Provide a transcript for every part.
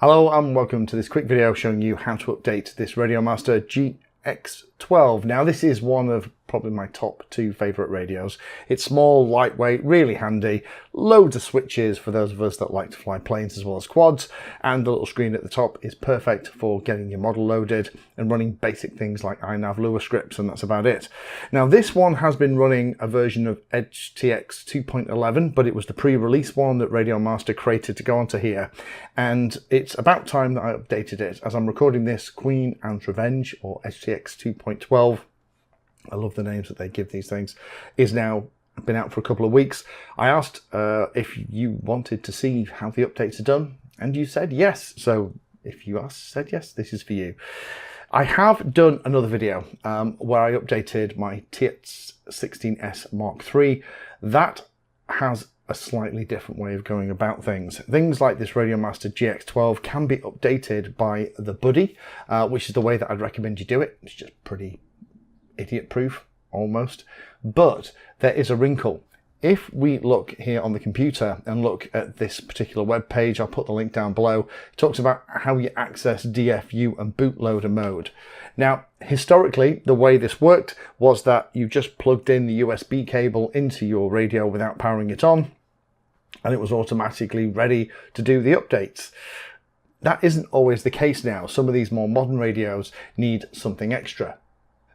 Hello and welcome to this quick video showing you how to update this RadioMaster GX12. Now this is one of probably my top two favourite radios. It's small, lightweight, really handy, loads of switches for those of us that like to fly planes as well as quads, and the little screen at the top is perfect for getting your model loaded and running basic things like iNav Lua scripts, and that's about it. Now this one has been running a version of EdgeTX 2.11, but it was the pre-release one that RadioMaster created to go onto here, and it's about time that I updated it. As I'm recording this, Queen and Revenge, or EdgeTX 2.12, I love the names that they give these things, is now been out for a couple of weeks. I asked if you wanted to see how the updates are done, and you said yes. So if you said yes, this is for you. I have done another video where I updated my TX16S Mark III. That has a slightly different way of going about things. Things like this RadioMaster GX12 can be updated by the Buddy, which is the way that I'd recommend you do it. It's just pretty idiot proof almost, but there is a wrinkle. If we look here on the computer and look at this particular web page, I'll put the link down below. It talks about how you access DFU and bootloader mode. Now historically the way this worked was that you just plugged in the USB cable into your radio without powering it on, and it was automatically ready to do the updates. That isn't always the case now. Some of these more modern radios need something extra.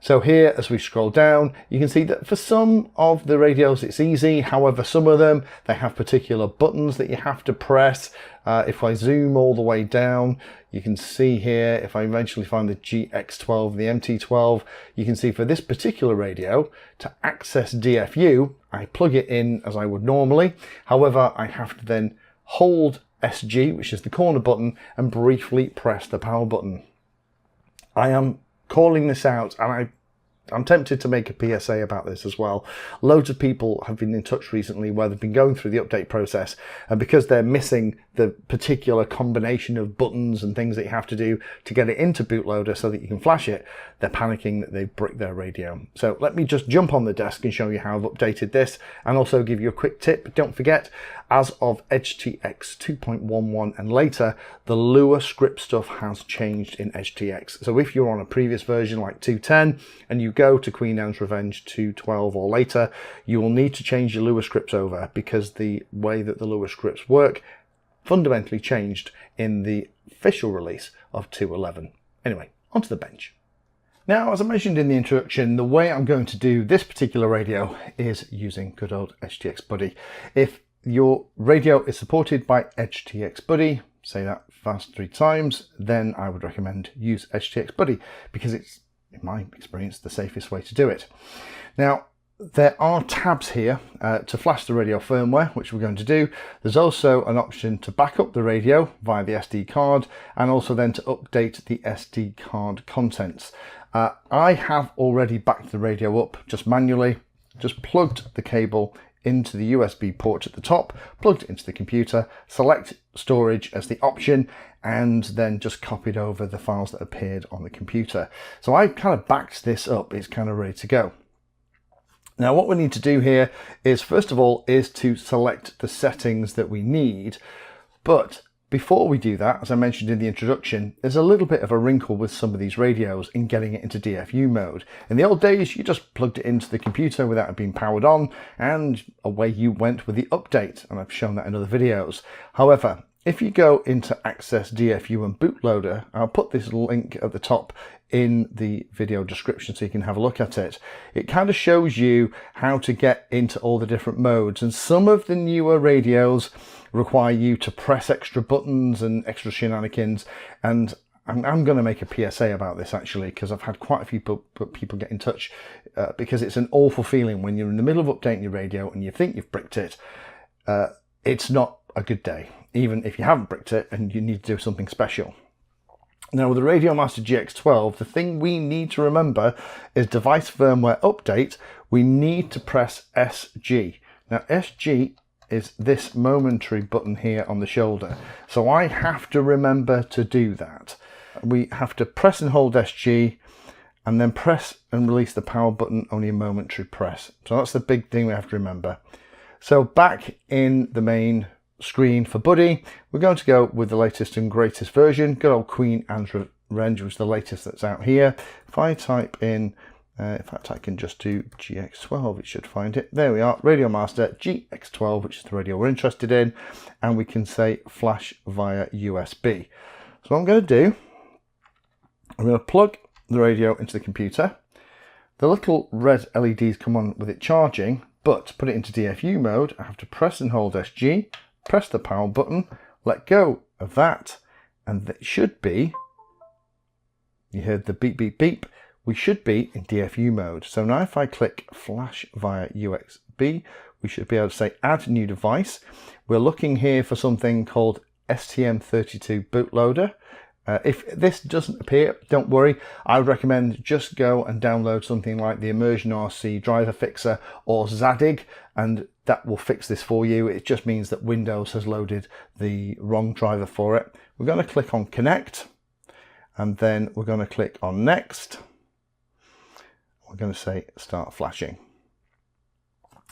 So here, as we scroll down, you can see that for some of the radios it's easy. However, some of them, they have particular buttons that you have to press. If I zoom all the way down, you can see here, if I eventually find the GX12, the MT12, you can see for this particular radio, to access DFU, I plug it in as I would normally. However, I have to then hold SG, which is the corner button, and briefly press the power button. I am calling this out, and I'm tempted to make a PSA about this as well. Loads of people have been in touch recently where they've been going through the update process, and because they're missing the particular combination of buttons and things that you have to do to get it into bootloader so that you can flash it, they're panicking that they've bricked their radio. So let me just jump on the desk and show you how I've updated this, and also give you a quick tip. Don't forget, as of EdgeTX 2.11 and later, the Lua script stuff has changed in EdgeTX. So if you're on a previous version like 2.10 and you go to Queen Anne's Revenge 2.12 or later, you will need to change your Lua scripts over, because the way that the Lua scripts work fundamentally changed in the official release of 2.11. Anyway, onto the bench. Now, as I mentioned in the introduction, the way I'm going to do this particular radio is using good old EdgeTX Buddy. If your radio is supported by EdgeTX Buddy, say that fast 3 times, then I would recommend use EdgeTX Buddy, because it's, in my experience, the safest way to do it. Now, there are tabs here to flash the radio firmware, which we're going to do. There's also an option to back up the radio via the SD card, and also then to update the SD card contents. I have already backed the radio up just manually, just plugged the cable into the USB port at the top, plugged it into the computer, select storage as the option, and then just copied over the files that appeared on the computer. So I kind of backed this up, it's kind of ready to go. Now what we need to do here is, first of all, is to select the settings that we need. But before we do that, as I mentioned in the introduction, there's a little bit of a wrinkle with some of these radios in getting it into DFU mode. In the old days, you just plugged it into the computer without it being powered on, and away you went with the update, and I've shown that in other videos. However, if you go into Access DFU and Bootloader, I'll put this link at the top in the video description so you can have a look at it. It kind of shows you how to get into all the different modes, and some of the newer radios require you to press extra buttons and extra shenanigans, and I'm going to make a PSA about this actually, because I've had quite a few people get in touch, because it's an awful feeling when you're in the middle of updating your radio and you think you've bricked it. It's not a good day, even if you haven't bricked it and you need to do something special. Now with the RadioMaster GX12, the thing we need to remember is device firmware update. We need to press SG. Now SG is this momentary button here on the shoulder. So I have to remember to do that. We have to press and hold SG, and then press and release the power button, only a momentary press. So that's the big thing we have to remember. So back in the main screen for Buddy, we're going to go with the latest and greatest version, good old Queen Anne's Revenge, which is the latest that's out here. If I type in, in fact I can just do GX12, it should find it. There we are, RadioMaster GX12, which is the radio we're interested in, and we can say flash via USB. So what I'm going to do, I'm going to plug the radio into the computer. The little red LEDs come on with it charging, but to put it into DFU mode, I have to press and hold SG, press the power button, let go of that, and it should be, you heard the beep, beep, beep, we should be in DFU mode. So now if I click flash via USB, we should be able to say add new device. We're looking here for something called STM32 bootloader. If this doesn't appear, don't worry. I would recommend just go and download something like the Immersion RC Driver Fixer or Zadig, and that will fix this for you. It just means that Windows has loaded the wrong driver for it. We're going to click on Connect, and then we're going to click on Next. We're going to say Start Flashing.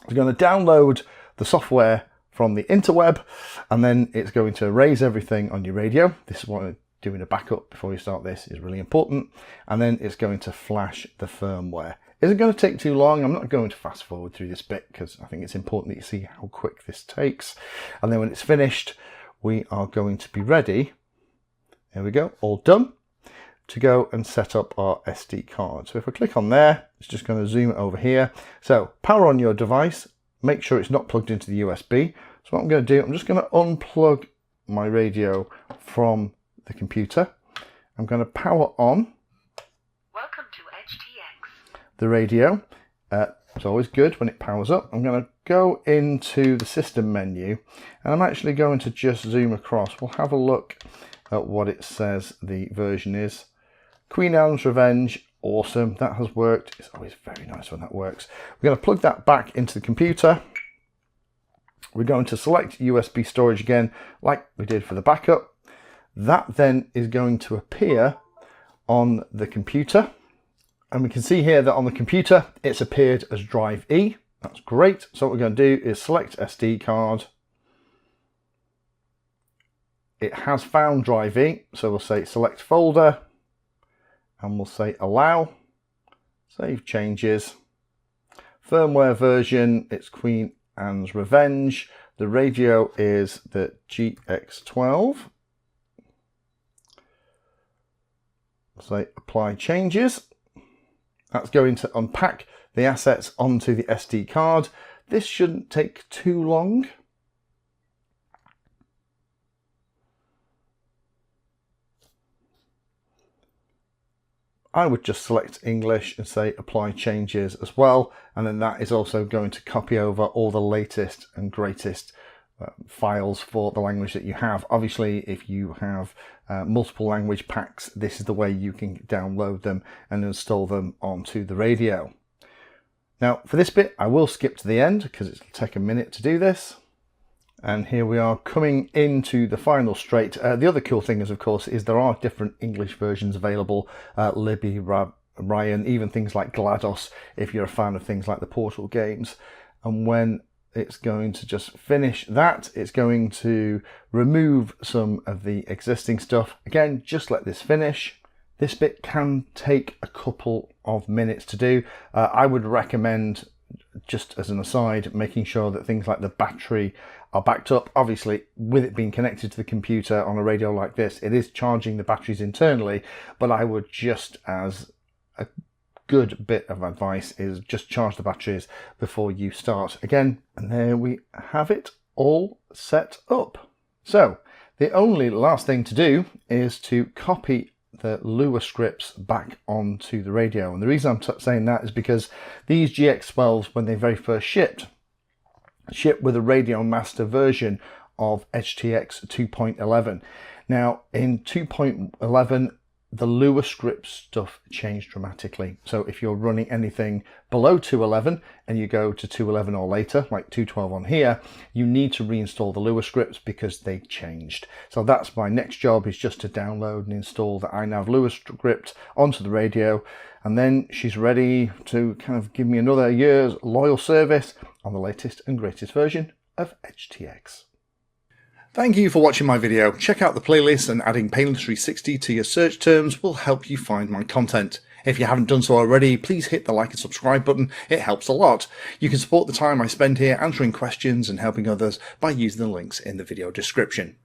We're going to download the software from the interweb, and then it's going to erase everything on your radio. This is what doing a backup before you start this is really important, and then it's going to flash the firmware. Isn't going to take too long. I'm not going to fast forward through this bit because I think it's important that you see how quick this takes, and then when it's finished we are going to be ready, there we go, all done, to go and set up our SD card. So if I click on there, it's just going to zoom it over here. So power on your device, make sure it's not plugged into the USB. So what I'm going to do, I'm just going to unplug my radio from the computer. I'm going to power on. Welcome to EdgeTX. The radio. It's always good when it powers up. I'm going to go into the system menu, and I'm actually going to just zoom across. We'll have a look at what it says the version is. Queen Anne's Revenge, awesome. That has worked. It's always very nice when that works. We're going to plug that back into the computer. We're going to select USB storage again, like we did for the backup. That then is going to appear on the computer, and we can see here that on the computer it's appeared as drive E. That's great. So what we're going to do is select SD card. It has found drive E, so we'll say select folder, and we'll say allow, save changes. Firmware version, it's Queen Anne's Revenge. The radio is the GX12. Say apply changes. That's going to unpack the assets onto the SD card. This shouldn't take too long. I would just select English and say apply changes as well, and then that is also going to copy over all the latest and greatest files for the language that you have. Obviously, if you have multiple language packs, this is the way you can download them and install them onto the radio. Now for this bit I will skip to the end because it'll take a minute to do this, and here we are coming into the final straight. The other cool thing is, of course, is there are different English versions available, Libby, Ryan, even things like GLaDOS if you're a fan of things like the Portal games. And when it's going to just finish that, it's going to remove some of the existing stuff. Again, just let this finish. This bit can take a couple of minutes to do. I would recommend, just as an aside, making sure that things like the battery are backed up. Obviously, with it being connected to the computer on a radio like this, it is charging the batteries internally, but I would, just as a good bit of advice, is just charge the batteries before you start again. And there we have it all set up. So the only last thing to do is to copy the Lua scripts back onto the radio. And the reason I'm saying that is because these GX12s, when they very first shipped with a RadioMaster version of EdgeTX 2.11. Now in 2.11, the Lua script stuff changed dramatically. So if you're running anything below 2.11 and you go to 2.11 or later, like 2.12 on here, you need to reinstall the Lua scripts because they changed. So that's my next job, is just to download and install the iNav Lua script onto the radio, and then she's ready to kind of give me another year's loyal service on the latest and greatest version of EdgeTX. Thank you for watching my video. Check out the playlist, and adding Painless 360 to your search terms will help you find my content. If you haven't done so already, please hit the like and subscribe button. It helps a lot. You can support the time I spend here answering questions and helping others by using the links in the video description.